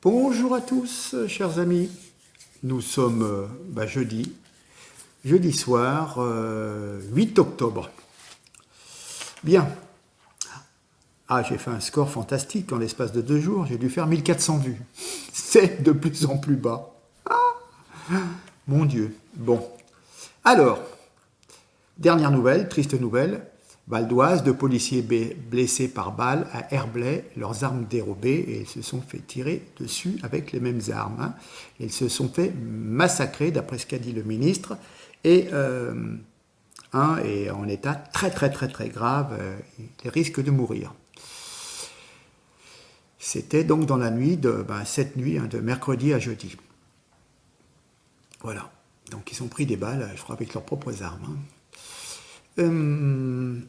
Bonjour à tous, chers amis. Nous sommes jeudi soir, 8 octobre. Bien. Ah, j'ai fait un score fantastique en l'espace de 2 jours. J'ai dû faire 1400 vues. C'est de plus en plus bas. Mon Dieu. Bon. Alors, dernière nouvelle, triste nouvelle. Val d'Oise, 2 policiers blessés par balle à Herblay, leurs armes dérobées, et ils se sont fait tirer dessus avec les mêmes armes. Hein. Ils se sont fait massacrer, d'après ce qu'a dit le ministre, et un est en état très très très très grave, il risque de mourir. C'était donc dans la nuit cette nuit, de mercredi à jeudi. Voilà. Donc ils ont pris des balles, je crois, avec leurs propres armes. Hein.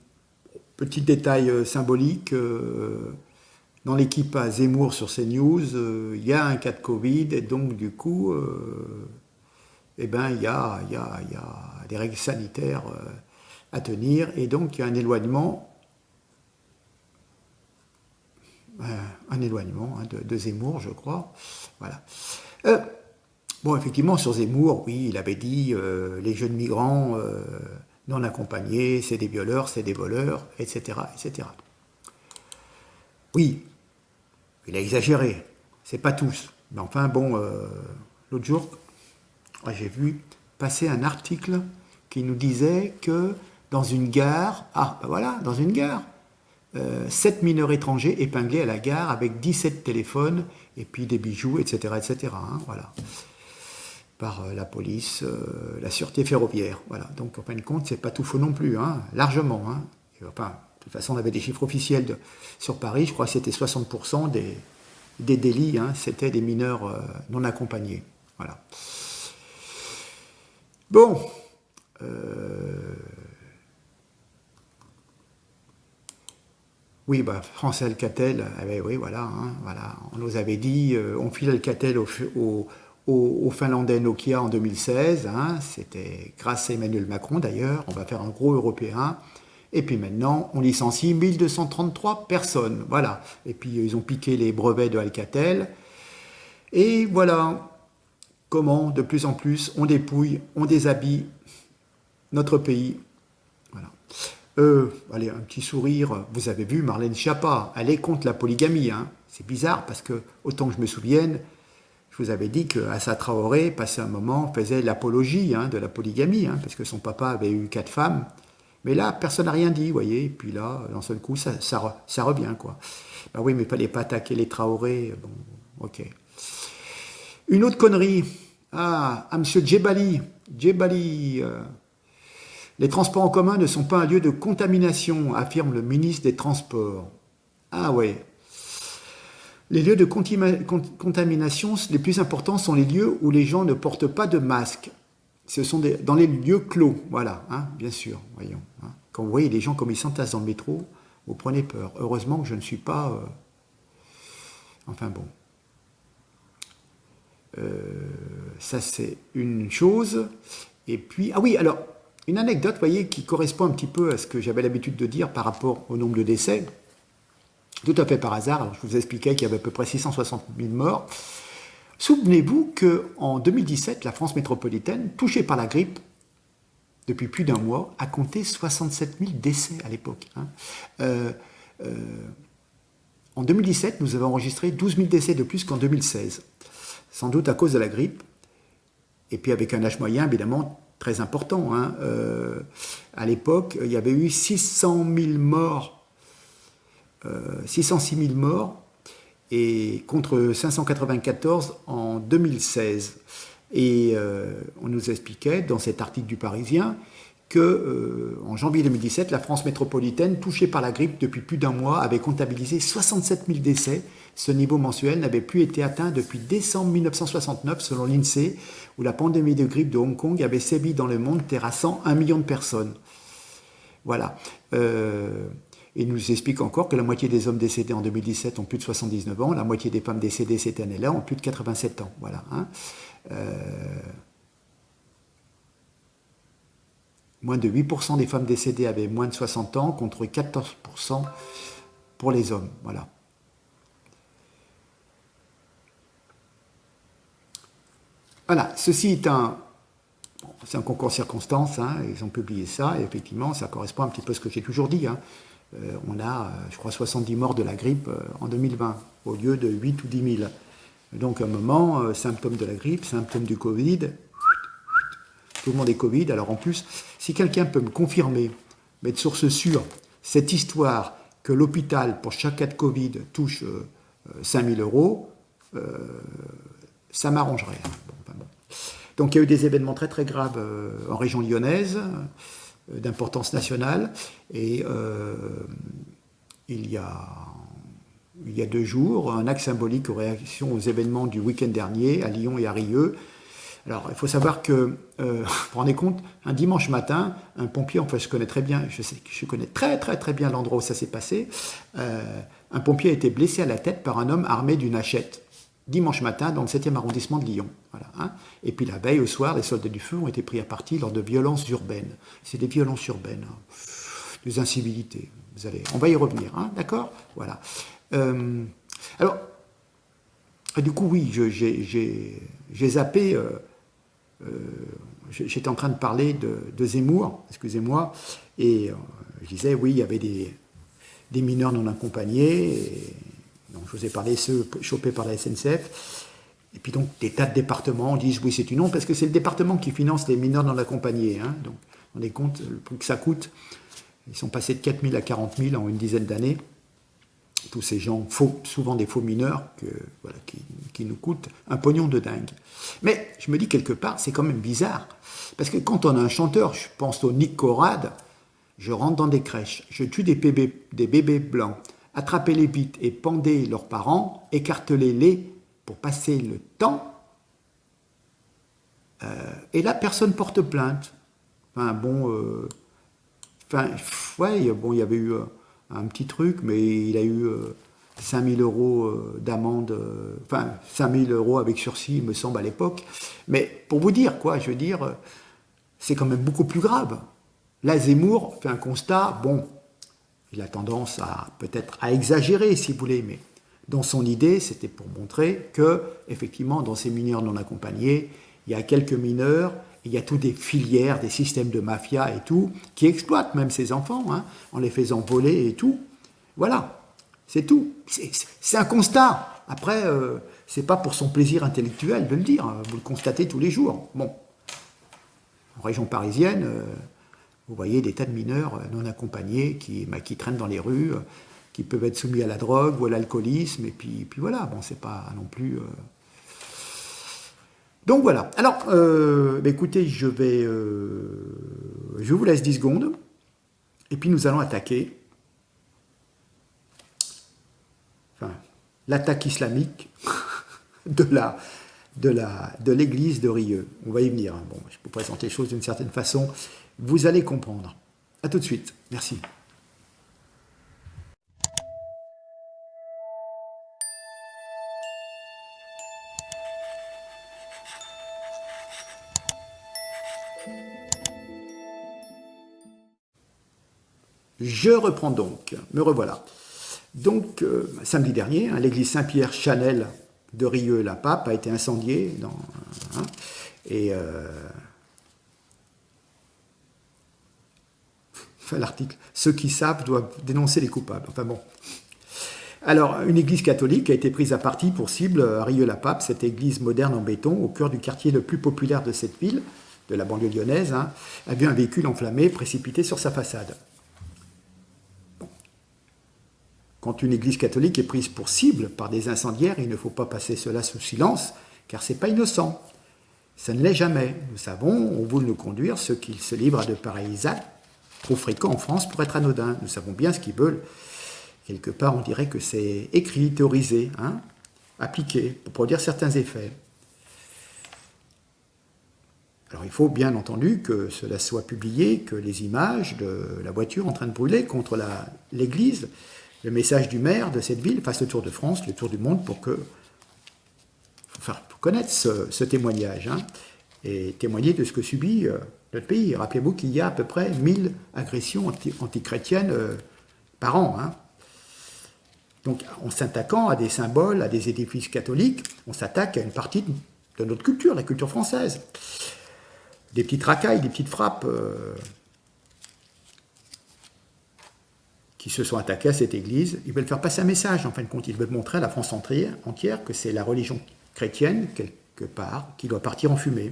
Petit détail symbolique, dans l'équipe à Zemmour sur CNews, il y a un cas de Covid et donc du coup, il y a des règles sanitaires à tenir et donc il y a un éloignement de Zemmour, je crois. Voilà. Bon, effectivement, sur Zemmour, oui, il avait dit les jeunes migrants non accompagnés, c'est des violeurs, c'est des voleurs, etc., etc. Oui, il a exagéré, c'est pas tous. Mais enfin, bon, l'autre jour, j'ai vu passer un article qui nous disait que dans une gare, dans une gare, 7 mineurs étrangers épinglés à la gare avec 17 téléphones et puis des bijoux, etc., etc. Hein, voilà. Par la police, la sûreté ferroviaire. Voilà. Donc en fin de compte, c'est pas tout faux non plus, hein, largement. Hein. Et, enfin, de toute façon, on avait des chiffres officiels sur Paris, je crois que c'était 60% des délits, hein, c'était des mineurs non accompagnés. Voilà. Bon. Oui, France Alcatel, oui, voilà, hein, voilà. On nous avait dit, on file Alcatel aux Finlandais Nokia en 2016, hein, c'était grâce à Emmanuel Macron d'ailleurs, on va faire un gros européen, et puis maintenant on licencie 1233 personnes, voilà, et puis ils ont piqué les brevets de Alcatel, et voilà comment de plus en plus on dépouille, on déshabille notre pays. Voilà. Allez, un petit sourire, vous avez vu Marlène Schiappa, elle est contre la polygamie, hein. C'est bizarre parce que, autant que je me souvienne, je vous avais dit qu'Assa Traoré, passé un moment, faisait l'apologie de la polygamie, hein, parce que son papa avait eu 4 femmes. Mais là, personne n'a rien dit, vous voyez. Et puis là, d'un seul coup, ça revient, quoi. Ben oui, mais il ne fallait pas attaquer les Traoré. Bon, ok. Une autre connerie. À monsieur Djebali. Djebali. Les transports en commun ne sont pas un lieu de contamination, affirme le ministre des Transports. Ah ouais. Les lieux de contamination les plus importants sont les lieux où les gens ne portent pas de masque. Ce sont dans les lieux clos, voilà, hein, bien sûr, voyons. Hein. Quand vous voyez les gens comme ils s'entassent dans le métro, vous prenez peur. Heureusement que je ne suis pas... Enfin bon. Ça c'est une chose. Et puis... Ah oui, alors, une anecdote, vous voyez, qui correspond un petit peu à ce que j'avais l'habitude de dire par rapport au nombre de décès. Tout à fait par hasard, alors je vous expliquais qu'il y avait à peu près 660 000 morts. Souvenez-vous qu'en 2017, la France métropolitaine, touchée par la grippe, depuis plus d'un mois, a compté 67 000 décès à l'époque. Hein. En 2017, nous avons enregistré 12 000 décès de plus qu'en 2016, sans doute à cause de la grippe, et puis avec un âge moyen, évidemment, très important. Hein. À l'époque, il y avait eu 600 000 morts 606 000 morts et contre 594 en 2016. Et on nous expliquait dans cet article du Parisien que en janvier 2017, la France métropolitaine, touchée par la grippe depuis plus d'un mois, avait comptabilisé 67 000 décès. Ce niveau mensuel n'avait plus été atteint depuis décembre 1969, selon l'INSEE, où la pandémie de grippe de Hong Kong avait sévi dans le monde, terrassant 1 million de personnes. Voilà. Et il nous explique encore que la moitié des hommes décédés en 2017 ont plus de 79 ans, la moitié des femmes décédées cette année-là ont plus de 87 ans. Voilà. Hein. Moins de 8% des femmes décédées avaient moins de 60 ans, contre 14% pour les hommes. Voilà. Voilà, ceci est c'est un concours de circonstances, hein, ils ont publié ça, et effectivement, ça correspond un petit peu à ce que j'ai toujours dit. Hein. On a, je crois, 70 morts de la grippe en 2020, au lieu de 8 ou 10 000. Donc, à un moment, symptômes de la grippe, symptômes du Covid, tout le monde est Covid. Alors, en plus, si quelqu'un peut me confirmer, mais de source sûre, cette histoire que l'hôpital, pour chaque cas de Covid, touche 5 000 euros, ça m'arrangerait. Bon, enfin bon. Donc il y a eu des événements très très graves en région lyonnaise, d'importance nationale, et il y a 2 jours, un acte symbolique en réaction aux événements du week-end dernier à Lyon et à Rieux. Alors il faut savoir que, vous vous rendez compte, un dimanche matin, un pompier, enfin je connais très bien, je connais très très très bien l'endroit où ça s'est passé, un pompier a été blessé à la tête par un homme armé d'une hachette. Dimanche matin dans le 7e arrondissement de Lyon. Voilà, hein. Et puis la veille, au soir, les soldats du feu ont été pris à partie lors de violences urbaines. C'est des violences urbaines, hein. Des incivilités. On va y revenir, hein, d'accord. Voilà. Alors, du coup, oui, j'ai zappé. J'étais en train de parler de Zemmour, excusez-moi, et je disais, oui, il y avait des mineurs non accompagnés. Donc, je vous ai parlé ceux chopés par la SNCF. Et puis donc, des tas de départements disent oui, c'est une honte, parce que c'est le département qui finance les mineurs non accompagnés. Hein. Donc, on est compte, le prix que ça coûte. Ils sont passés de 4 000 à 40 000 en une dizaine d'années. Tous ces gens, souvent des faux mineurs, qui nous coûtent un pognon de dingue. Mais je me dis quelque part, c'est quand même bizarre. Parce que quand on a un chanteur, je pense au Nick Corrad, je rentre dans des crèches, je tue des bébés blancs, attrapez les bites et pendez leurs parents, écartelez-les pour passer le temps. Et là, personne porte plainte. Enfin, bon, ouais, bon, il y avait eu un petit truc, mais il a eu 5 000 euros d'amende, 5 000 euros avec sursis, il me semble, à l'époque. Mais pour vous dire, quoi, je veux dire, c'est quand même beaucoup plus grave. Là, Zemmour fait un constat, bon, il a tendance peut-être à exagérer, si vous voulez, mais dans son idée, c'était pour montrer que, effectivement, dans ces mineurs non accompagnés, il y a quelques mineurs, il y a toutes des filières, des systèmes de mafia et tout, qui exploitent même ces enfants, hein, en les faisant voler et tout. Voilà, c'est tout. C'est un constat. Après, c'est pas pour son plaisir intellectuel de le dire, vous le constatez tous les jours. Bon, en région parisienne, vous voyez des tas de mineurs non accompagnés qui traînent dans les rues, qui peuvent être soumis à la drogue ou à l'alcoolisme, et puis voilà, bon, c'est pas non plus... Donc voilà. Alors, écoutez, je vous laisse 10 secondes, et puis nous allons attaquer l'attaque islamique de l'église de Rieux. On va y venir. Hein. Bon, je peux présenter les choses d'une certaine façon. Vous allez comprendre. À tout de suite. Merci. Je reprends donc. Me revoilà. Donc, samedi dernier, hein, l'église Saint-Pierre-Chanel de Rieux-la-Pape a été incendiée. L'article, ceux qui savent doivent dénoncer les coupables. Enfin bon. Alors, une église catholique a été prise à partie pour cible à Rieux-la-Pape, cette église moderne en béton, au cœur du quartier le plus populaire de cette ville, de la banlieue lyonnaise, hein, a vu un véhicule enflammé précipité sur sa façade. Quand une église catholique est prise pour cible par des incendiaires, il ne faut pas passer cela sous silence, car ce n'est pas innocent. Ça ne l'est jamais. Nous savons, on veut nous conduire ceux qui se livrent à de pareils actes, trop fréquents en France pour être anodins. Nous savons bien ce qu'ils veulent. Quelque part, on dirait que c'est écrit, théorisé, hein, appliqué, pour produire certains effets. Alors il faut bien entendu que cela soit publié, que les images de la voiture en train de brûler contre l'église, le message du maire de cette ville fasse le tour de France, le tour du monde, pour connaître ce témoignage, hein, et témoigner de ce que subit notre pays. Rappelez-vous qu'il y a à peu près 1000 agressions antichrétiennes par an. Hein. Donc en s'attaquant à des symboles, à des édifices catholiques, on s'attaque à une partie de notre culture, la culture française. Des petites racailles, des petites frappes qui se sont attaquées à cette église. Ils veulent faire passer un message, en fin de compte. Ils veulent montrer à la France entière que c'est la religion chrétienne, quelque part, qui doit partir en fumée.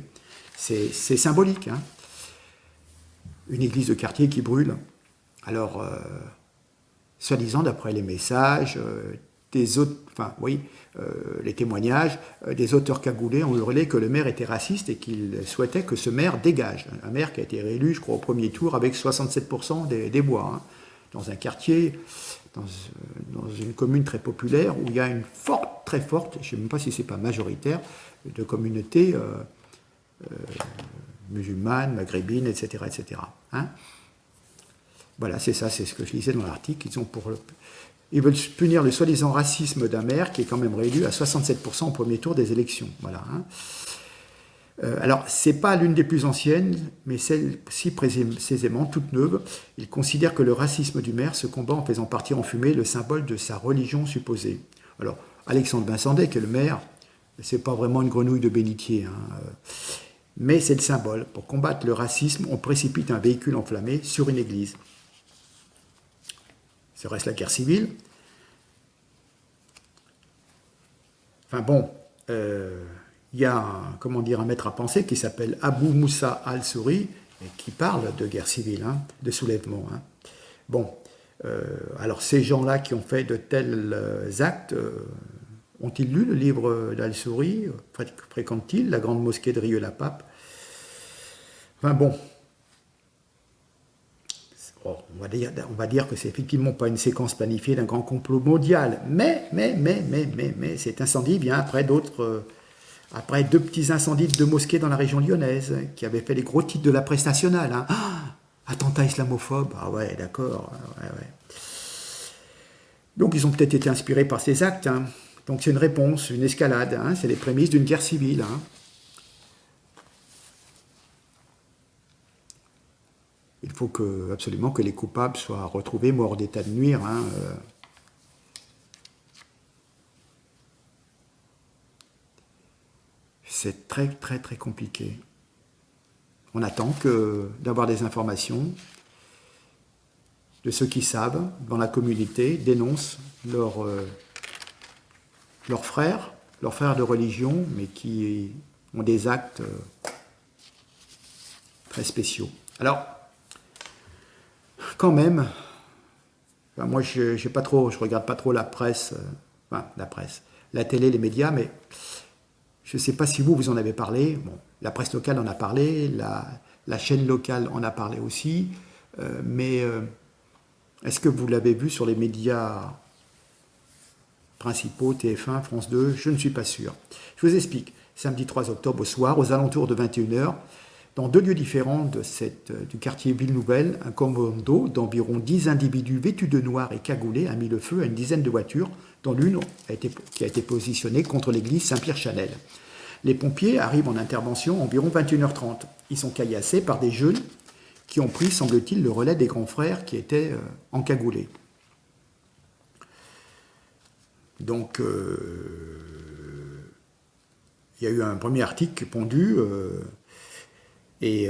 C'est symbolique, hein. Une église de quartier qui brûle. Alors, soi-disant, d'après les messages, des autres, enfin, oui, les témoignages, des auteurs cagoulés ont hurlé que le maire était raciste et qu'ils souhaitaient que ce maire dégage. Un maire qui a été réélu, je crois, au premier tour avec 67% des voix, hein, dans un quartier, dans une commune très populaire où il y a une forte, très forte, je ne sais même pas si c'est pas majoritaire, de communautés musulmanes, maghrébines, etc., etc. Hein. Voilà, c'est ça, c'est ce que je lisais dans l'article. Ils veulent punir le soi-disant racisme d'un maire qui est quand même réélu à 67% au premier tour des élections. Voilà. Hein. Alors, ce n'est pas l'une des plus anciennes, mais celle-ci précisément, toute neuve. Il considère que le racisme du maire se combat en faisant partir en fumée le symbole de sa religion supposée. Alors, Alexandre Vincendet, qui est le maire, ce n'est pas vraiment une grenouille de bénitier, hein, mais c'est le symbole. Pour combattre le racisme, on précipite un véhicule enflammé sur une église. Ça reste la guerre civile. Enfin bon, il y a un maître à penser qui s'appelle Abou Moussa al-Souri et qui parle de guerre civile, hein, de soulèvement. Hein. Bon, alors ces gens-là qui ont fait de tels actes, ont-ils lu le livre d'al-Souri? Fréquentent-ils la grande mosquée de Rieux-la-Pape? Enfin bon, on va dire que c'est effectivement pas une séquence planifiée d'un grand complot mondial, mais cet incendie vient après après deux petits incendies de deux mosquées dans la région lyonnaise, qui avaient fait les gros titres de la presse nationale. Hein. Attentat islamophobe, ah ouais, d'accord. Ouais. Donc ils ont peut-être été inspirés par ces actes. Hein. Donc c'est une réponse, une escalade, hein. C'est les prémices d'une guerre civile. Hein. Il faut absolument que les coupables soient retrouvés morts d'état de nuire. Hein. C'est très compliqué. On attend d'avoir des informations de ceux qui savent, dans la communauté, dénoncent leurs frères de religion, mais qui ont des actes très spéciaux. Alors, quand même, moi je regarde pas trop la presse, la télé, les médias, mais je ne sais pas si vous en avez parlé. Bon, la presse locale en a parlé, la chaîne locale en a parlé aussi, mais est-ce que vous l'avez vu sur les médias principaux, TF1, France 2? Je ne suis pas sûr. Je vous explique. Samedi 3 octobre au soir, aux alentours de 21h, dans deux lieux différents du quartier Ville-Nouvelle, un commando d'environ 10 individus vêtus de noir et cagoulés a mis le feu à une dizaine de voitures, dont l'une qui a été positionnée contre l'église Saint-Pierre-Chanel. Les pompiers arrivent en intervention environ 21h30. Ils sont caillassés par des jeunes qui ont pris, semble-t-il, le relais des grands frères qui étaient encagoulés. Donc, il y a eu un premier article pondu, et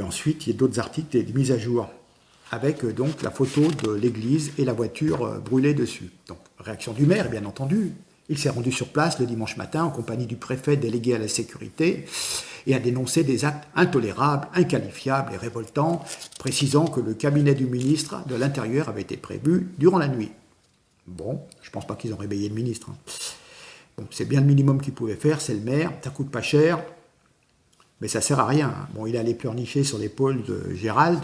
ensuite, il y a d'autres articles, des mises à jour, avec donc la photo de l'église et la voiture brûlée dessus. Donc, réaction du maire, bien entendu. Il s'est rendu sur place le dimanche matin en compagnie du préfet délégué à la sécurité et a dénoncé des actes intolérables, inqualifiables et révoltants, précisant que le cabinet du ministre de l'Intérieur avait été prévu durant la nuit. Bon, je ne pense pas qu'ils ont réveillé le ministre. Hein. Bon, c'est bien le minimum qu'ils pouvaient faire, c'est le maire, ça coûte pas cher, mais ça sert à rien. Hein. Bon, il allait pleurnicher sur l'épaule de Gérald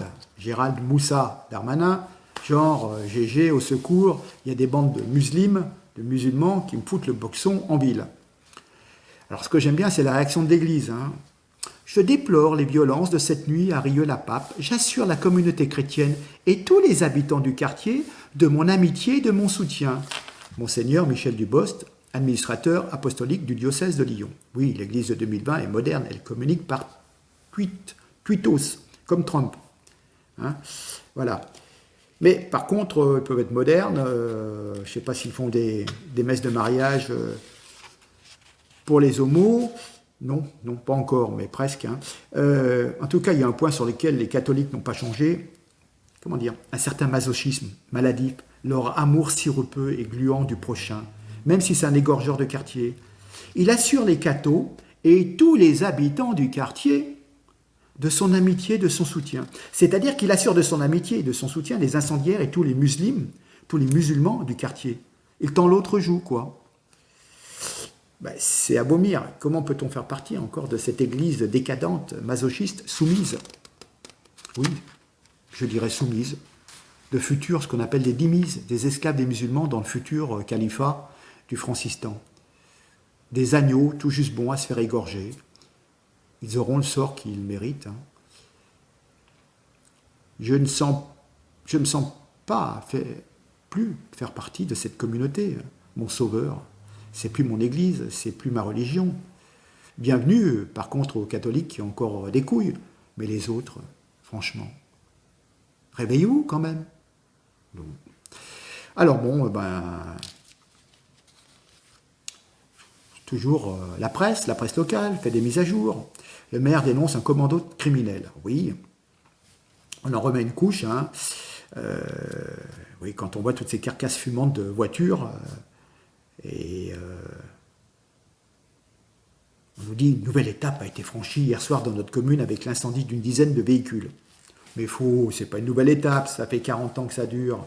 Moussa Darmanin, genre GG au secours, il y a des bandes de musulmans qui me foutent le boxon en ville. Alors ce que j'aime bien, c'est la réaction de l'Église. Hein. Je déplore les violences de cette nuit à Rieux-la-Pape. J'assure la communauté chrétienne et tous les habitants du quartier de mon amitié et de mon soutien. Monseigneur Michel Dubost, administrateur apostolique du diocèse de Lyon. Oui, l'Église de 2020 est moderne, elle communique par tweetos, comme Trump. Hein, voilà. Mais par contre, ils peuvent être modernes. Je ne sais pas s'ils font des messes de mariage pour les homos. Non, non, pas encore, mais presque. Hein. En tout cas, il y a un point sur lequel les catholiques n'ont pas changé. Comment dire? Un certain masochisme maladif, leur amour sirupeux et gluant du prochain, même si c'est un égorgeur de quartier. Il assure les cathos et tous les habitants du quartier de son amitié, de son soutien. C'est-à-dire qu'il assure de son amitié et de son soutien les incendiaires et tous les musulmans du quartier. Il tend l'autre joue, quoi. Ben, c'est à vomir. Comment peut-on faire partie encore de cette église décadente, masochiste, soumise? Oui, je dirais soumise, de futurs, ce qu'on appelle des dhimmis, des esclaves des musulmans dans le futur califat du Francistan. Des agneaux tout juste bons à se faire égorger. Ils auront le sort qu'ils méritent. Hein. Je ne me sens pas plus faire partie de cette communauté. Mon sauveur, c'est plus mon église, c'est plus ma religion. Bienvenue, par contre, aux catholiques qui ont encore des couilles, mais les autres, franchement, réveillez-vous quand même. Donc, alors bon, toujours la presse locale fait des mises à jour. Le maire dénonce un commando criminel. Oui, on en remet une couche. Hein. Oui, quand on voit toutes ces carcasses fumantes de voitures, on nous dit une nouvelle étape a été franchie hier soir dans notre commune avec l'incendie d'une dizaine de véhicules. Mais faux, c'est pas une nouvelle étape, ça fait 40 ans que ça dure.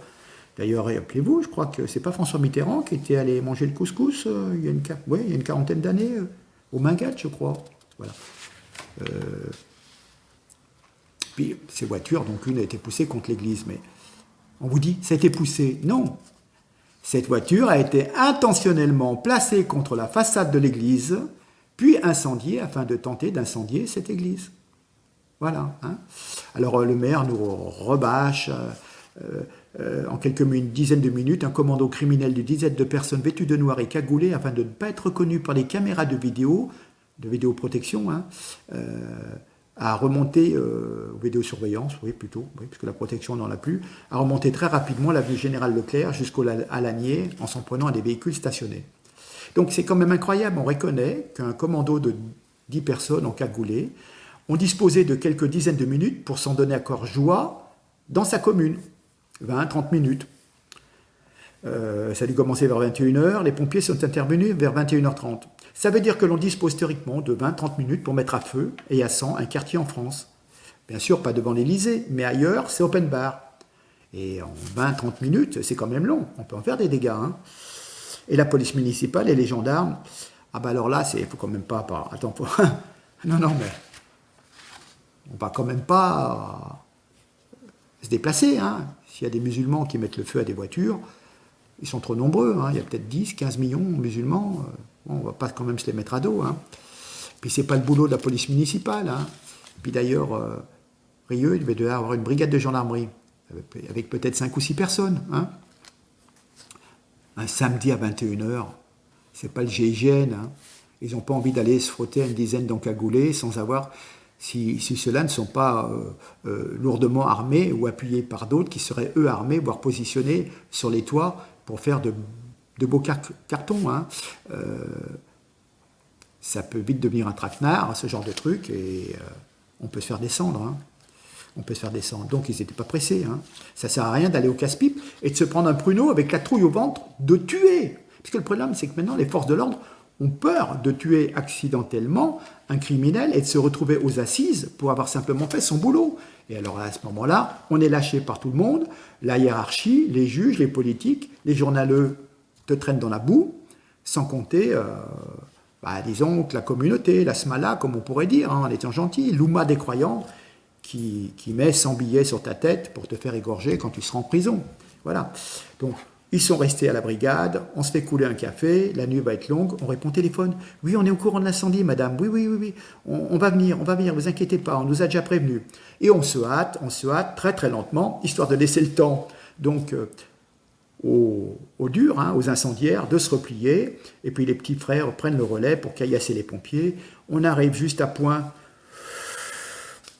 D'ailleurs, rappelez-vous, je crois que c'est pas François Mitterrand qui était allé manger le couscous il y a une quarantaine d'années, au Mingat, je crois. Voilà. Puis ces voitures, donc une a été poussée contre l'église, mais on vous dit, ça a été poussé. Non. Cette voiture a été intentionnellement placée contre la façade de l'église, puis incendiée afin de tenter d'incendier cette église. Voilà. Hein. Alors le maire nous rebâche en une dizaine de minutes un commando criminel de dizaines de personnes vêtues de noir et cagoulées afin de ne pas être reconnues par les caméras de vidéoprotection, hein, à remonter, vidéosurveillance, oui plutôt, oui, puisque la protection n'en a plus, à remonter très rapidement l'avenue Général Leclerc jusqu'au Lanier en s'en prenant à des véhicules stationnés. Donc c'est quand même incroyable, on reconnaît qu'un commando de 10 personnes encagoulées ont disposé de quelques dizaines de minutes pour s'en donner à corps joie dans sa commune. 20-30 minutes. Ça a dû commencer vers 21h, les pompiers sont intervenus vers 21h30. Ça veut dire que l'on dispose théoriquement de 20-30 minutes pour mettre à feu et à sang un quartier en France. Bien sûr, pas devant l'Élysée, mais ailleurs, c'est open bar. Et en 20-30 minutes, c'est quand même long, on peut en faire des dégâts. Hein. Et la police municipale et les gendarmes, ah bah alors là, il faut quand même pas... Attends, non, mais... On va quand même pas se déplacer. Hein. S'il y a des musulmans qui mettent le feu à des voitures, ils sont trop nombreux. Hein. Il y a peut-être 10, 15 millions de musulmans. Bon, on ne va pas quand même se les mettre à dos. Hein. Puis c'est pas le boulot de la police municipale. Hein. Puis d'ailleurs, Rieux, il devait avoir une brigade de gendarmerie, avec peut-être 5 ou 6 personnes. Hein. Un samedi à 21h, c'est pas le GIGN. Hein. Ils n'ont pas envie d'aller se frotter à une dizaine d'encagoulés sans savoir... Si ceux-là ne sont pas lourdement armés ou appuyés par d'autres qui seraient eux armés, voire positionnés sur les toits pour faire de beaux cartons. Hein. Ça peut vite devenir un traquenard, ce genre de truc, et on peut se faire descendre. Hein. On peut se faire descendre. Donc ils n'étaient pas pressés. Hein. Ça ne sert à rien d'aller au casse-pipe et de se prendre un pruneau avec la trouille au ventre, de tuer. Parce que le problème, c'est que maintenant, les forces de l'ordre ont peur de tuer accidentellement un criminel et de se retrouver aux assises pour avoir simplement fait son boulot. Et alors à ce moment-là, on est lâché par tout le monde, la hiérarchie, les juges, les politiques, les journaleux te traînent dans la boue, sans compter, disons, que la communauté, la smala, comme on pourrait dire, hein, en étant gentil, l'ouma des croyants, qui met 100 billets sur ta tête pour te faire égorger quand tu seras en prison. Voilà. Donc, ils sont restés à la brigade, on se fait couler un café, la nuit va être longue, on répond au téléphone. Oui, on est au courant de l'incendie, madame. Oui. On va venir, vous inquiétez pas, on nous a déjà prévenus. Et on se hâte très très lentement, histoire de laisser le temps donc aux durs, hein, aux incendiaires, de se replier. Et puis les petits frères prennent le relais pour caillasser les pompiers. On arrive juste à point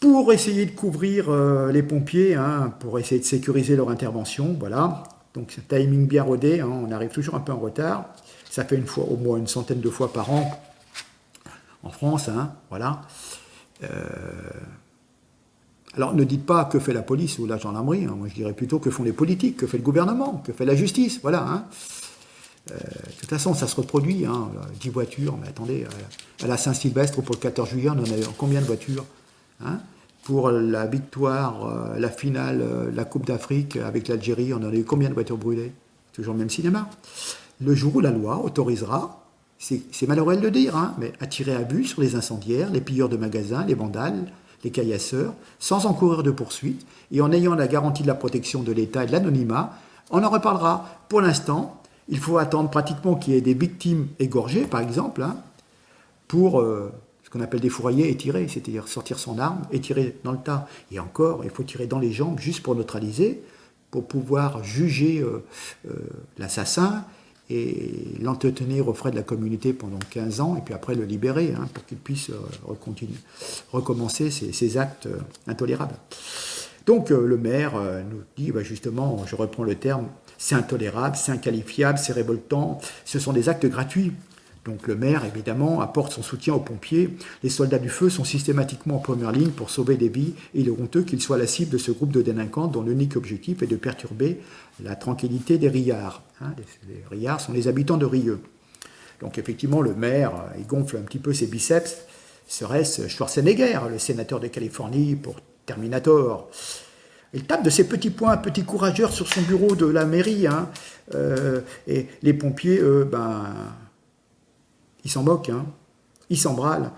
pour essayer de couvrir les pompiers, hein, pour essayer de sécuriser leur intervention, voilà. Donc c'est un timing bien rodé, hein, on arrive toujours un peu en retard. Ça fait au moins une centaine de fois par an. en France, hein, voilà. Alors ne dites pas que fait la police ou la gendarmerie, hein, moi je dirais plutôt que font les politiques, que fait le gouvernement, que fait la justice, voilà. Hein. De toute façon, ça se reproduit, hein, 10 voitures, mais attendez, à la Saint-Sylvestre pour le 14 juillet, on en a eu combien de voitures, hein? Pour la victoire, la finale, la Coupe d'Afrique avec l'Algérie, on en a eu combien de voitures brûlées? Toujours le même cinéma. Le jour où la loi autorisera, c'est malheureux de le dire, hein, mais à tirer à vue sur les incendiaires, les pilleurs de magasins, les vandales, les caillasseurs, sans encourir de poursuites, et en ayant la garantie de la protection de l'État et de l'anonymat, on en reparlera. Pour l'instant, il faut attendre pratiquement qu'il y ait des victimes égorgées, par exemple, hein, pour ce qu'on appelle des fourraillers et tirer, c'est-à-dire sortir son arme et tirer dans le tas. Et encore, il faut tirer dans les jambes juste pour neutraliser, pour pouvoir juger l'assassin et l'entretenir aux frais de la communauté pendant 15 ans, et puis après le libérer, hein, pour qu'il puisse recommencer ses actes intolérables. Donc le maire nous dit, justement, je reprends le terme, c'est intolérable, c'est inqualifiable, c'est révoltant, ce sont des actes gratuits. Donc le maire, évidemment, apporte son soutien aux pompiers. Les soldats du feu sont systématiquement en première ligne pour sauver des vies, et il est honteux qu'ils soient la cible de ce groupe de délinquants dont l'unique objectif est de perturber la tranquillité des Riards. Hein, les Riards sont les habitants de Rieux. Donc effectivement, le maire, il gonfle un petit peu ses biceps. Serait-ce Schwarzenegger, le sénateur de Californie, pour Terminator? Il tape de ses petits poings, petit courageur sur son bureau de la mairie. Hein, et les pompiers, eux, ils s'en moquent, hein. Ils s'embralent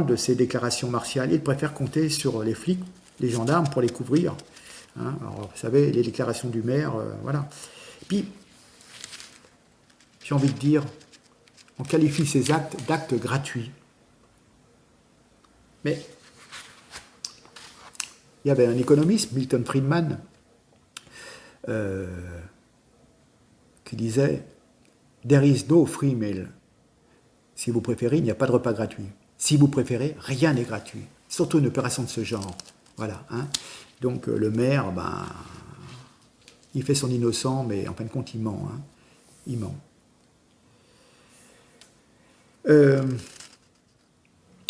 de ces déclarations martiales. Ils préfèrent compter sur les flics, les gendarmes pour les couvrir. Hein. Alors, vous savez, les déclarations du maire, voilà. Et puis, j'ai envie de dire, on qualifie ces actes d'actes gratuits. Mais il y avait un économiste, Milton Friedman, qui disait « There is no free meal ». Si vous préférez, il n'y a pas de repas gratuit. Si vous préférez, rien n'est gratuit. Surtout une opération de ce genre. Voilà. Hein. Donc le maire, il fait son innocent, mais en fin de compte, il ment. Hein. Il ment.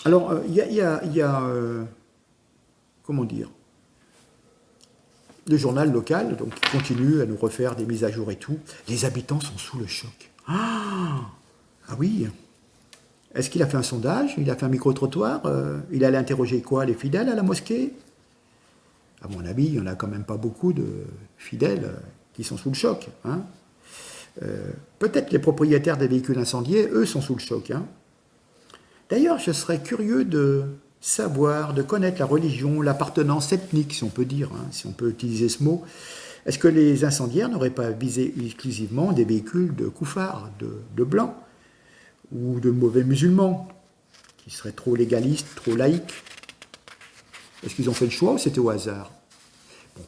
Alors, il y a comment dire, le journal local, donc, qui continue à nous refaire des mises à jour et tout. Les habitants sont sous le choc. Ah oui. Est-ce qu'il a fait un sondage? Il a fait un micro-trottoir? Il allait interroger quoi? Les fidèles à la mosquée? À mon avis, il n'y en a quand même pas beaucoup de fidèles qui sont sous le choc. Hein. Peut-être les propriétaires des véhicules incendiés, eux, sont sous le choc. Hein. D'ailleurs, je serais curieux de savoir, de connaître la religion, l'appartenance ethnique, si on peut dire, hein, si on peut utiliser ce mot. Est-ce que les incendiaires n'auraient pas visé exclusivement des véhicules de koufars, de blancs, ou de mauvais musulmans, qui seraient trop légalistes, trop laïcs? Est-ce qu'ils ont fait le choix ou c'était au hasard? Bon.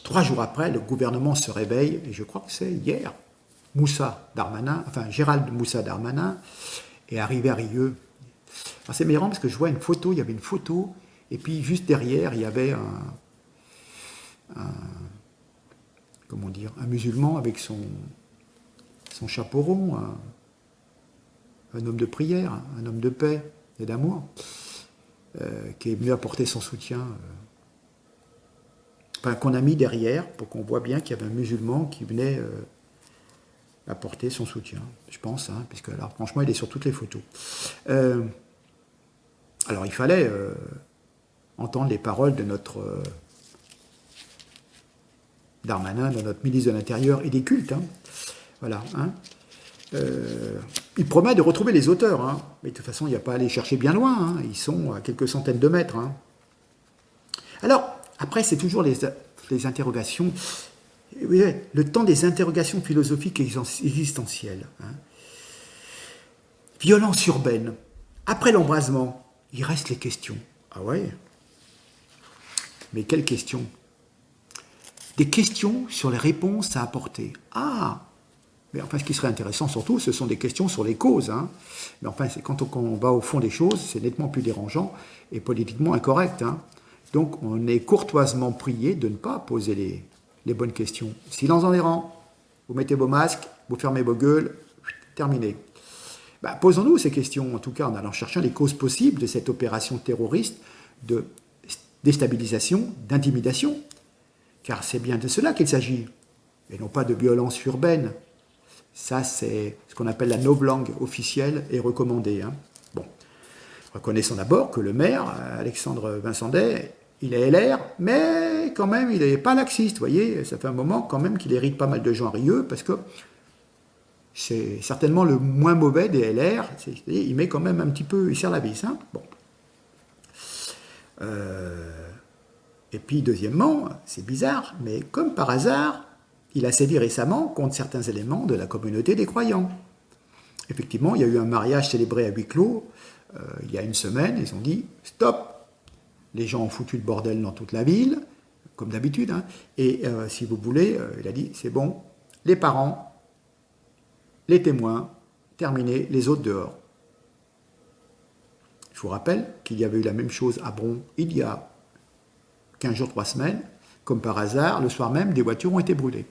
3 jours après, le gouvernement se réveille, et je crois que c'est hier, Gérald Moussa Darmanin est arrivé à Rieux. Alors c'est marrant parce que je vois une photo, il y avait une photo, et puis juste derrière, il y avait un musulman avec son chapeau rond, un homme de prière, un homme de paix et d'amour, qui est venu apporter son soutien, qu'on a mis derrière pour qu'on voit bien qu'il y avait un musulman qui venait apporter son soutien, je pense, hein, puisque alors, franchement, il est sur toutes les photos. Alors, il fallait entendre les paroles de notre Darmanin, de notre ministre de l'Intérieur et des cultes. Hein. Voilà. Hein. Il promet de retrouver les auteurs, hein. Mais de toute façon, il n'y a pas à aller chercher bien loin, hein. Ils sont à quelques centaines de mètres. Hein. Alors, après, c'est toujours les interrogations, le temps des interrogations philosophiques et existentielles. Hein. Violence urbaine. Après l'embrasement, il reste les questions. Ah ouais? Mais quelles questions? Des questions sur les réponses à apporter. Ah! Mais enfin, ce qui serait intéressant surtout, ce sont des questions sur les causes. Hein. Mais enfin, quand on va au fond des choses, c'est nettement plus dérangeant et politiquement incorrect. Hein. Donc, on est courtoisement prié de ne pas poser les bonnes questions. Silence dans les rangs. Vous mettez vos masques, vous fermez vos gueules, terminé. Bah, posons-nous ces questions, en tout cas en allant chercher les causes possibles de cette opération terroriste de déstabilisation, d'intimidation, car c'est bien de cela qu'il s'agit, et non pas de violence urbaine. Ça, c'est ce qu'on appelle la novlangue officielle et recommandée. Hein. Bon. Reconnaissons d'abord que le maire, Alexandre Vincendet, il est LR, mais quand même, il n'est pas laxiste. Vous voyez, ça fait un moment quand même qu'il hérite pas mal de gens à Rieux, parce que c'est certainement le moins mauvais des LR. Il met quand même un petit peu, il serre la vis. Hein. Bon. Et puis, deuxièmement, c'est bizarre, mais comme par hasard, il a sévi récemment contre certains éléments de la communauté des croyants. Effectivement, il y a eu un mariage célébré à huis clos il y a une semaine. Ils ont dit « Stop !» Les gens ont foutu le bordel dans toute la ville, comme d'habitude. Hein, et si vous voulez, il a dit « C'est bon, les parents, les témoins, terminé, les autres dehors. » Je vous rappelle qu'il y avait eu la même chose à Bron il y a 15 jours, 3 semaines. Comme par hasard, le soir même, des voitures ont été brûlées.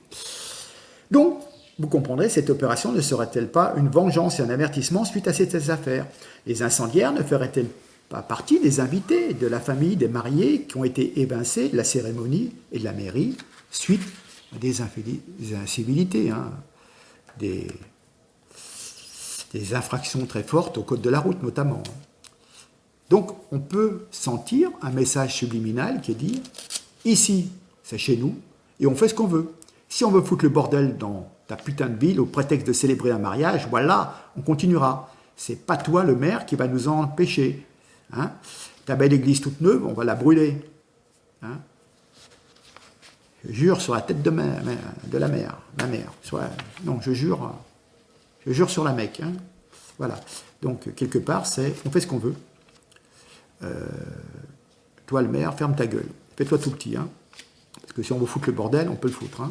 Donc, vous comprendrez, cette opération ne serait-elle pas une vengeance et un avertissement suite à ces affaires? Les incendiaires ne feraient-elles pas partie des invités de la famille des mariés qui ont été évincés de la cérémonie et de la mairie suite à des incivilités, hein, des infractions très fortes au code de la route notamment. Donc, on peut sentir un message subliminal qui est dit « Ici, c'est chez nous, et on fait ce qu'on veut. Si on veut foutre le bordel dans ta putain de ville au prétexte de célébrer un mariage, voilà, on continuera. C'est pas toi, le maire, qui va nous en empêcher. Hein, ta belle église toute neuve, on va la brûler. Hein, je jure sur la tête de la mère. Non, je jure sur la Mecque. Hein, voilà. Donc, quelque part, on fait ce qu'on veut. Toi, le maire, ferme ta gueule. Fais-toi tout petit. Hein, parce que si on veut foutre le bordel, on peut le foutre. Hein.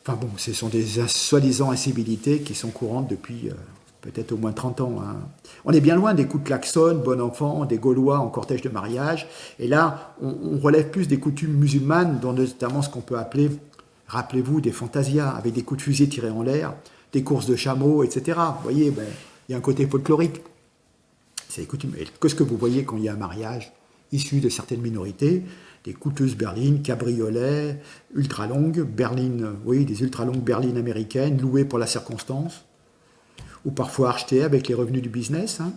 Enfin bon, ce sont des soi-disant incivilités qui sont courantes depuis peut-être au moins 30 ans. Hein. On est bien loin des coups de klaxon, bon enfant, des Gaulois en cortège de mariage. Et là, on relève plus des coutumes musulmanes, dont notamment ce qu'on peut appeler, rappelez-vous, des fantasias, avec des coups de fusil tirés en l'air, des courses de chameaux, etc. Vous voyez, ben, il y a un côté folklorique. C'est les coutumes. Et qu'est-ce que vous voyez quand il y a un mariage issu de certaines minorités? Des coûteuses berlines, cabriolets, ultra-longues, berlines, oui, des ultra-longues berlines américaines, louées pour la circonstance, ou parfois achetées avec les revenus du business, hein,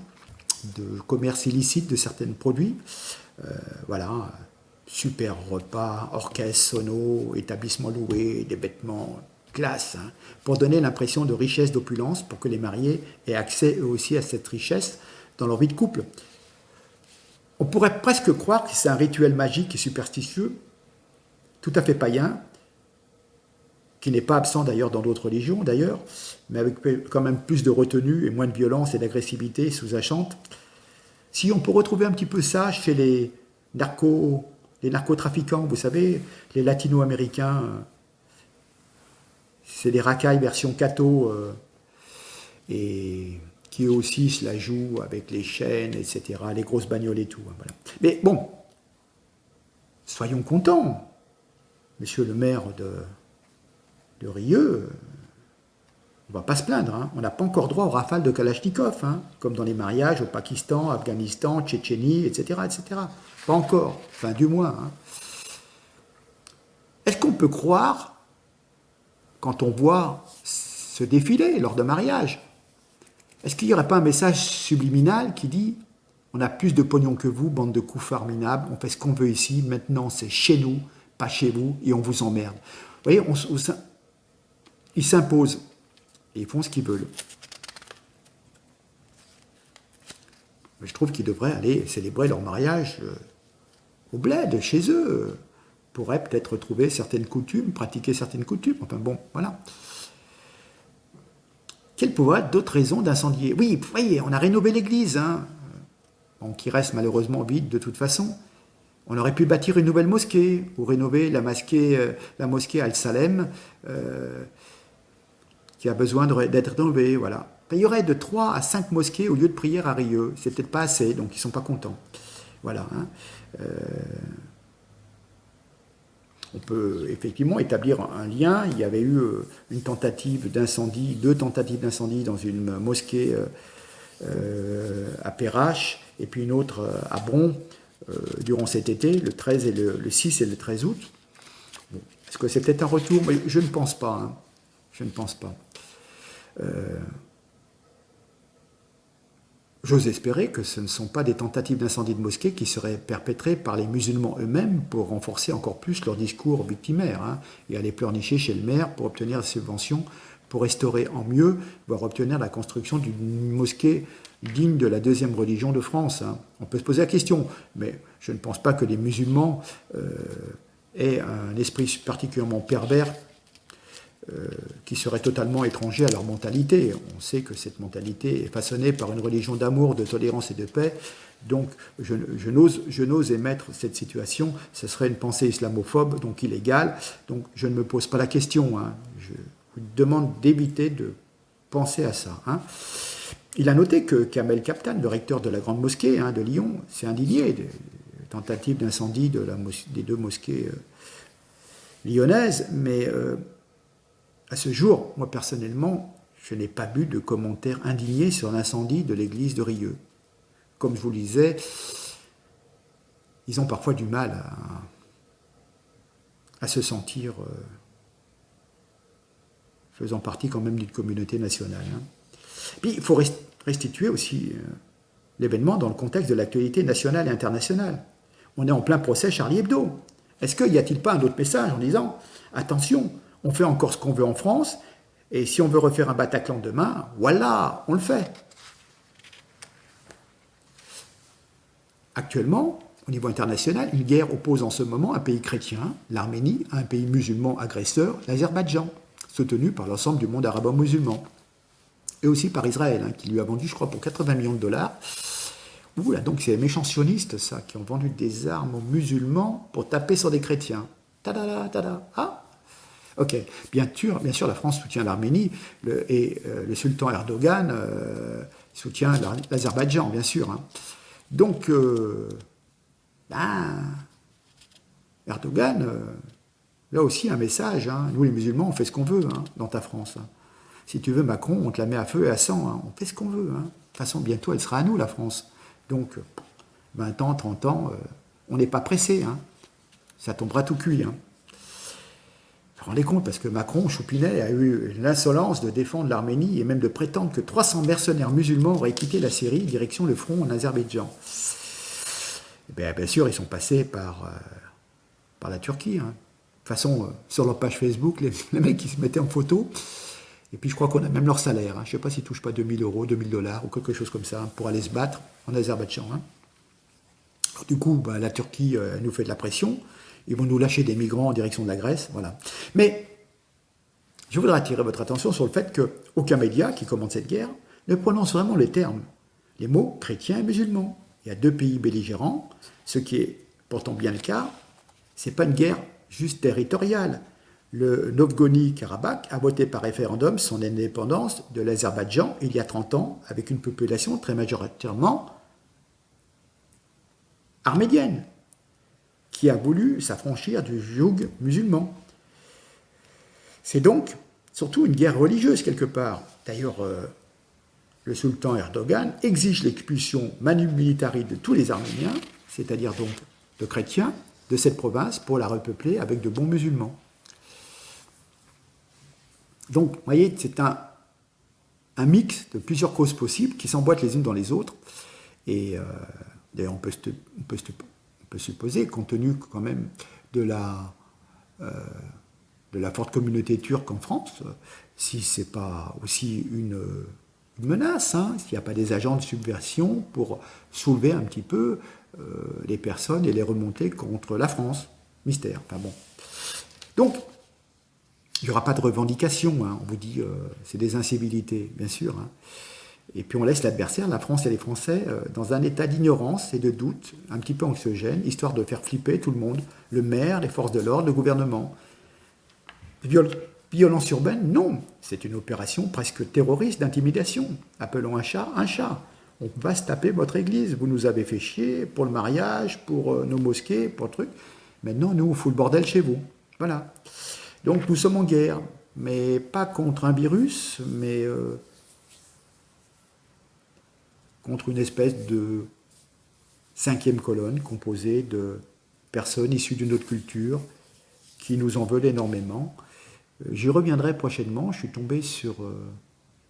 de commerce illicite de certains produits. Voilà, super repas, orchestre, sono, établissements loués, des vêtements, classe, hein, pour donner l'impression de richesse, d'opulence, pour que les mariés aient accès eux aussi à cette richesse dans leur vie de couple. On pourrait presque croire que c'est un rituel magique et superstitieux, tout à fait païen, qui n'est pas absent d'ailleurs dans d'autres religions, d'ailleurs, mais avec quand même plus de retenue et moins de violence et d'agressivité sous-jacente. Si on peut retrouver un petit peu ça chez les narcotrafiquants, vous savez, les latino-américains, c'est des racailles version Cato, et qui aussi se la jouent avec les chaînes, etc., les grosses bagnoles et tout. Voilà. Mais bon, soyons contents. Monsieur le maire de Rieux, on ne va pas se plaindre. Hein. On n'a pas encore droit aux rafales de Kalachnikov, hein, comme dans les mariages au Pakistan, Afghanistan, Tchétchénie, etc., etc. Pas encore, enfin du moins. Hein. Est-ce qu'on peut croire, quand on voit ce défilé lors de mariage, est-ce qu'il n'y aurait pas un message subliminal qui dit « On a plus de pognon que vous, bande de coufards minables, on fait ce qu'on veut ici, maintenant c'est chez nous, pas chez vous, et on vous emmerde. » Vous voyez, ils s'imposent, et ils font ce qu'ils veulent. Mais je trouve qu'ils devraient aller célébrer leur mariage au bled, chez eux. Ils pourraient peut-être retrouver certaines coutumes, pratiquer certaines coutumes, enfin bon, voilà. Quelles pourraient être d'autres raisons d'incendier? Oui, vous voyez, on a rénové l'église, hein, bon, qui reste malheureusement vide de toute façon. On aurait pu bâtir une nouvelle mosquée, ou rénover la mosquée Al-Salem, qui a besoin d'être rénovée, voilà. Il y aurait de 3 à 5 mosquées au lieu de prière à Rieux. C'est peut-être pas assez, donc ils ne sont pas contents. Voilà. Hein. On peut effectivement établir un lien. Il y avait eu une tentative d'incendie, 2 tentatives d'incendie dans une mosquée à Perrache, et puis une autre à Bron, durant cet été, le 13 et le 6 et le 13 août. Bon. Est-ce que c'est peut-être un retour? Mais je ne pense pas. Hein. Je ne pense pas. J'ose espérer que ce ne sont pas des tentatives d'incendie de mosquées qui seraient perpétrées par les musulmans eux-mêmes pour renforcer encore plus leur discours victimaire, hein, et aller pleurnicher chez le maire pour obtenir la subvention pour restaurer en mieux, voire obtenir la construction d'une mosquée digne de la deuxième religion de France. Hein. On peut se poser la question, mais je ne pense pas que les musulmans aient un esprit particulièrement pervers qui serait totalement étranger à leur mentalité. On sait que cette mentalité est façonnée par une religion d'amour, de tolérance et de paix. Donc je n'ose émettre cette situation. Ce serait une pensée islamophobe, donc illégale. Donc je ne me pose pas la question. Hein. Je vous demande d'éviter de penser à ça. Hein. Il a noté que Kamel Kaptan, le recteur de la grande mosquée de Lyon, s'est indigné des tentatives d'incendie des 2 mosquées lyonnaises, mais à ce jour, moi personnellement, je n'ai pas vu de commentaires indignés sur l'incendie de l'église de Rieux. Comme je vous le disais, ils ont parfois du mal à se sentir faisant partie quand même d'une communauté nationale. Hein. Puis il faut restituer aussi l'événement dans le contexte de l'actualité nationale et internationale. On est en plein procès Charlie Hebdo. Est-ce qu'il n'y a-t-il pas un autre message en disant « Attention, on fait encore ce qu'on veut en France, et si on veut refaire un Bataclan demain, voilà, on le fait ». Actuellement, au niveau international, une guerre oppose en ce moment un pays chrétien, l'Arménie, à un pays musulman agresseur, l'Azerbaïdjan, soutenu par l'ensemble du monde arabo-musulman. Et aussi par Israël, hein, qui lui a vendu, je crois, pour 80 millions de dollars. Oula, donc c'est les méchants sionistes, ça, qui ont vendu des armes aux musulmans pour taper sur des chrétiens. Tada, tada, ah. Ok, bien sûr, la France soutient l'Arménie et le sultan Erdogan soutient l'Azerbaïdjan, bien sûr. Hein. Donc, Erdogan, là aussi un message, hein. Nous les musulmans, on fait ce qu'on veut hein, dans ta France. Hein. Si tu veux Macron, on te la met à feu et à sang, hein. On fait ce qu'on veut. Hein. De toute façon, bientôt, elle sera à nous, la France. Donc, 20 ans, 30 ans, on n'est pas pressé. Hein. Ça tombera tout cuit. Hein. Vous vous rendez compte, parce que Macron, Choupinet, a eu l'insolence de défendre l'Arménie et même de prétendre que 300 mercenaires musulmans auraient quitté la Syrie direction le front en Azerbaïdjan. Bien sûr, ils sont passés par la Turquie. Hein. De toute façon, sur leur page Facebook, les mecs, ils se mettaient en photo. Et puis, je crois qu'on a même leur salaire. Hein. Je ne sais pas s'ils ne touchent pas 2000 €, 2000 $ ou quelque chose comme ça, hein, pour aller se battre en Azerbaïdjan. Hein. Alors, du coup, la Turquie nous fait de la pression. Ils vont nous lâcher des migrants en direction de la Grèce, voilà. Mais je voudrais attirer votre attention sur le fait qu'aucun média qui commente cette guerre ne prononce vraiment les termes, les mots chrétiens et musulmans. Il y a 2 pays belligérants, ce qui est pourtant bien le cas. Ce n'est pas une guerre juste territoriale. Le Novgorod-Karabakh a voté par référendum son indépendance de l'Azerbaïdjan il y a 30 ans, avec une population très majoritairement arménienne, qui a voulu s'affranchir du joug musulman. C'est donc surtout une guerre religieuse quelque part. D'ailleurs, le sultan Erdogan exige l'expulsion manu militari de tous les Arméniens, c'est-à-dire donc de chrétiens, de cette province pour la repeupler avec de bons musulmans. Donc, vous voyez, c'est un mix de plusieurs causes possibles qui s'emboîtent les unes dans les autres. Et d'ailleurs, on peut supposer, compte tenu quand même de la forte communauté turque en France, si ce n'est pas aussi une menace, hein, s'il n'y a pas des agents de subversion pour soulever un petit peu les personnes et les remonter contre la France. Mystère. Enfin bon. Donc, il n'y aura pas de revendication. Hein, on vous dit c'est des incivilités, bien sûr. Hein. Et puis on laisse l'adversaire, la France et les Français, dans un état d'ignorance et de doute, un petit peu anxiogène, histoire de faire flipper tout le monde, le maire, les forces de l'ordre, le gouvernement. Violence urbaine, non. C'est une opération presque terroriste d'intimidation. Appelons un chat un chat. On va se taper votre église. Vous nous avez fait chier pour le mariage, pour nos mosquées, pour le truc. Maintenant, nous, on fout le bordel chez vous. Voilà. Donc nous sommes en guerre, mais pas contre un virus, mais contre une espèce de cinquième colonne composée de personnes issues d'une autre culture qui nous en veulent énormément. J'y reviendrai prochainement. Je suis tombé sur...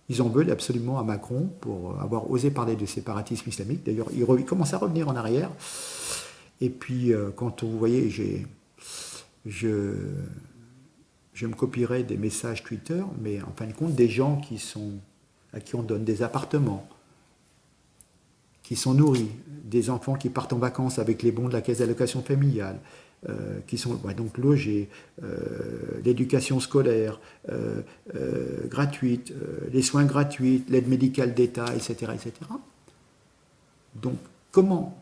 ils en veulent absolument à Macron pour avoir osé parler de séparatisme islamique. D'ailleurs, il commence à revenir en arrière. Et puis, quand vous voyez, je me copierai des messages Twitter, mais en fin de compte, des gens à qui on donne des appartements, qui sont nourris, des enfants qui partent en vacances avec les bons de la caisse d'allocation familiale, qui sont donc logés, l'éducation scolaire gratuite, les soins gratuits, l'aide médicale d'État, etc., etc. Donc, comment?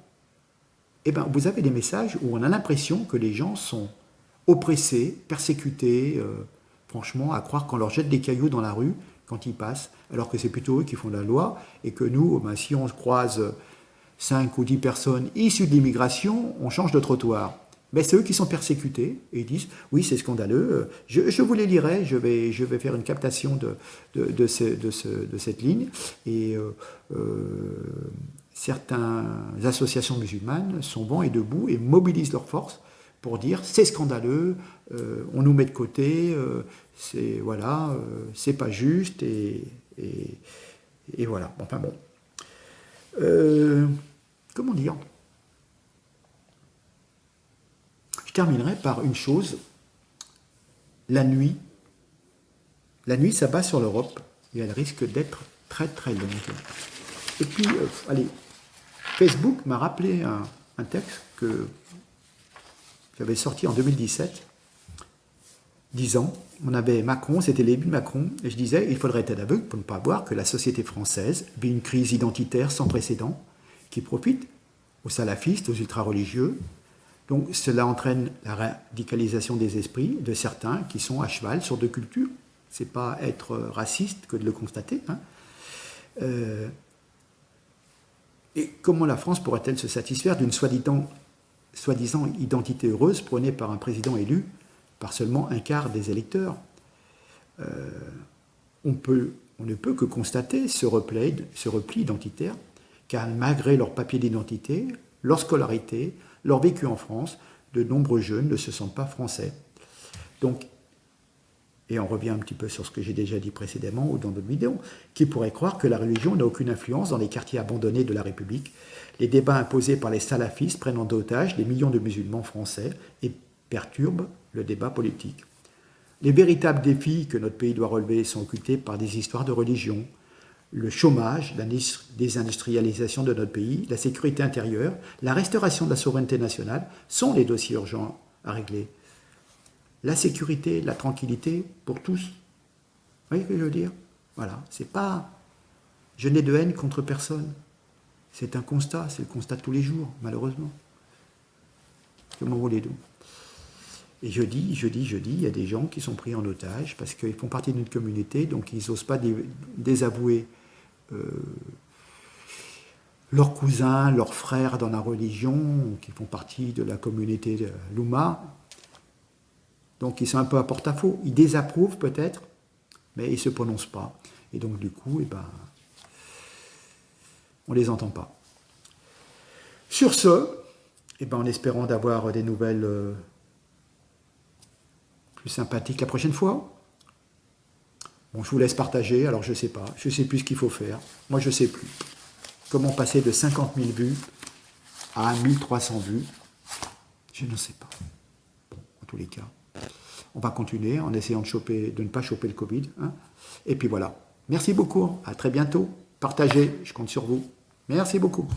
Eh bien, vous avez des messages où on a l'impression que les gens sont oppressés, persécutés, franchement, à croire qu'on leur jette des cailloux dans la rue quand ils passent, alors que c'est plutôt eux qui font la loi, et que nous, ben, si on croise 5 ou 10 personnes issues de l'immigration, on change de trottoir. Mais c'est eux qui sont persécutés, et ils disent, oui, c'est scandaleux, je vous les lirai, je vais faire une captation de cette ligne, et certaines associations musulmanes sont vent et debout et mobilisent leurs forces pour dire c'est scandaleux, on nous met de côté, c'est voilà, c'est pas juste et voilà. Enfin bon, comment dire? Je terminerai par une chose. La nuit s'abat sur l'Europe et elle risque d'être très très longue. Et puis, allez, Facebook m'a rappelé un texte que j'avais sorti en 2017, disant, on avait Macron, c'était les débuts de Macron, et je disais, il faudrait être aveugle pour ne pas voir que la société française vit une crise identitaire sans précédent qui profite aux salafistes, aux ultra-religieux. Donc cela entraîne la radicalisation des esprits de certains qui sont à cheval sur deux cultures. C'est pas être raciste que de le constater. Hein. Et comment la France pourrait-elle se satisfaire d'une soi-disant identité heureuse prônée par un président élu par seulement un quart des électeurs? On ne peut que constater ce repli identitaire, car malgré leur papier d'identité, leur scolarité, leur vécu en France, de nombreux jeunes ne se sentent pas français. Donc, et on revient un petit peu sur ce que j'ai déjà dit précédemment ou dans d'autres vidéos, qui pourrait croire que la religion n'a aucune influence dans les quartiers abandonnés de la République. Les débats imposés par les salafistes prennent en otage des millions de musulmans français et perturbent le débat politique. Les véritables défis que notre pays doit relever sont occultés par des histoires de religion. Le chômage, la désindustrialisation de notre pays, la sécurité intérieure, la restauration de la souveraineté nationale sont les dossiers urgents à régler. La sécurité, la tranquillité pour tous. Vous voyez ce que je veux dire? Voilà, c'est pas... Je n'ai de haine contre personne. C'est un constat, c'est le constat de tous les jours, malheureusement. Comment voulez-vous? Et je dis, il y a des gens qui sont pris en otage parce qu'ils font partie d'une communauté, donc ils n'osent pas désavouer leurs cousins, leurs frères dans la religion, qui font partie de la communauté de l'Oumma. Donc ils sont un peu à porte-à-faux. Ils désapprouvent peut-être, mais ils ne se prononcent pas. Et donc du coup, on ne les entend pas. Sur ce, en espérant d'avoir des nouvelles plus sympathiques la prochaine fois, bon, je vous laisse partager, alors je ne sais pas, je ne sais plus ce qu'il faut faire. Moi, je ne sais plus. Comment passer de 50 000 vues à 1300 vues, je ne sais pas. Bon, en tous les cas, on va continuer en essayant de ne pas choper le Covid. Hein. Et puis voilà. Merci beaucoup. À très bientôt. Partagez. Je compte sur vous. Merci beaucoup.